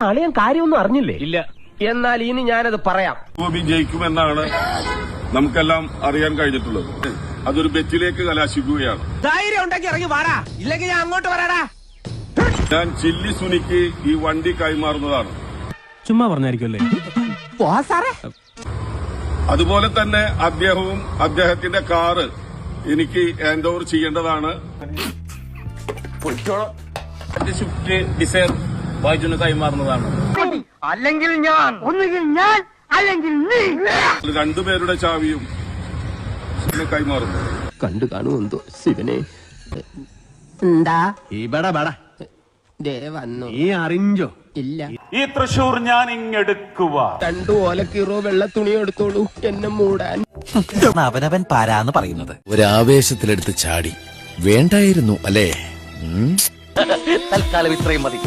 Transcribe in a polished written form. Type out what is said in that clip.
അളിയൻ കാര്യമൊന്നും അറിഞ്ഞില്ലേ? ഇല്ല. എന്നാൽ ഇനി ഞാനത് പറയാം. ഗോപി ജയിക്കുമെന്നാണ് നമുക്കെല്ലാം അറിയാൻ കഴിഞ്ഞിട്ടുള്ളത്. അതൊരു ബെറ്റിലേക്ക് കലാശിക്കുകയാണ്. ധൈര്യം ഉണ്ടെങ്കിൽ ഇറങ്ങി വാടാ, ഇല്ലെങ്കിൽ ഞാൻ അങ്ങോട്ട് വരാടാ. ഞാൻ ചില്ലി സുനിക്ക് ഈ വണ്ടി കൈമാറുന്നതാണ്. ചുമ്മാ പറഞ്ഞായിരിക്കുമല്ലേ? അതുപോലെ തന്നെ അദ്ദേഹവും അദ്ദേഹത്തിന്റെ കാറ് എനിക്ക് ഹാൻഡ് ഓവർ ചെയ്യേണ്ടതാണ്. സ്വിഫ്റ്റ് ഡിസയർ വായിച്ചൊന്ന് കൈമാറുന്നതാണ്. അല്ലെങ്കിൽ ഞാൻ, ഒന്നുകിൽ ഞാൻ, അല്ലെങ്കിൽ നീ. രണ്ടുപേരുടെ ചാവിയും കൈമാറുന്നു. കണ്ടു കാണുമെന്തോ ശിവനെ. എന്താ ഇവിടെ ബടാ വന്നു ഈ അറിഞ്ചോ? ഇല്ല. ഈ തൃശൂർ ഞാൻ ഇങ്ങെടുക്കുക. 2 ഓലക്കീറോ വെള്ള തുണി എടുത്തോളൂ എന്നെ മൂടാൻ. അവനവൻ പാരാന്ന് പറയുന്നത് ഒരാവേശത്തിലെടുത്ത് ചാടി വേണ്ടായിരുന്നു അല്ലേ? തൽക്കാലം ഇത്രയും മതി.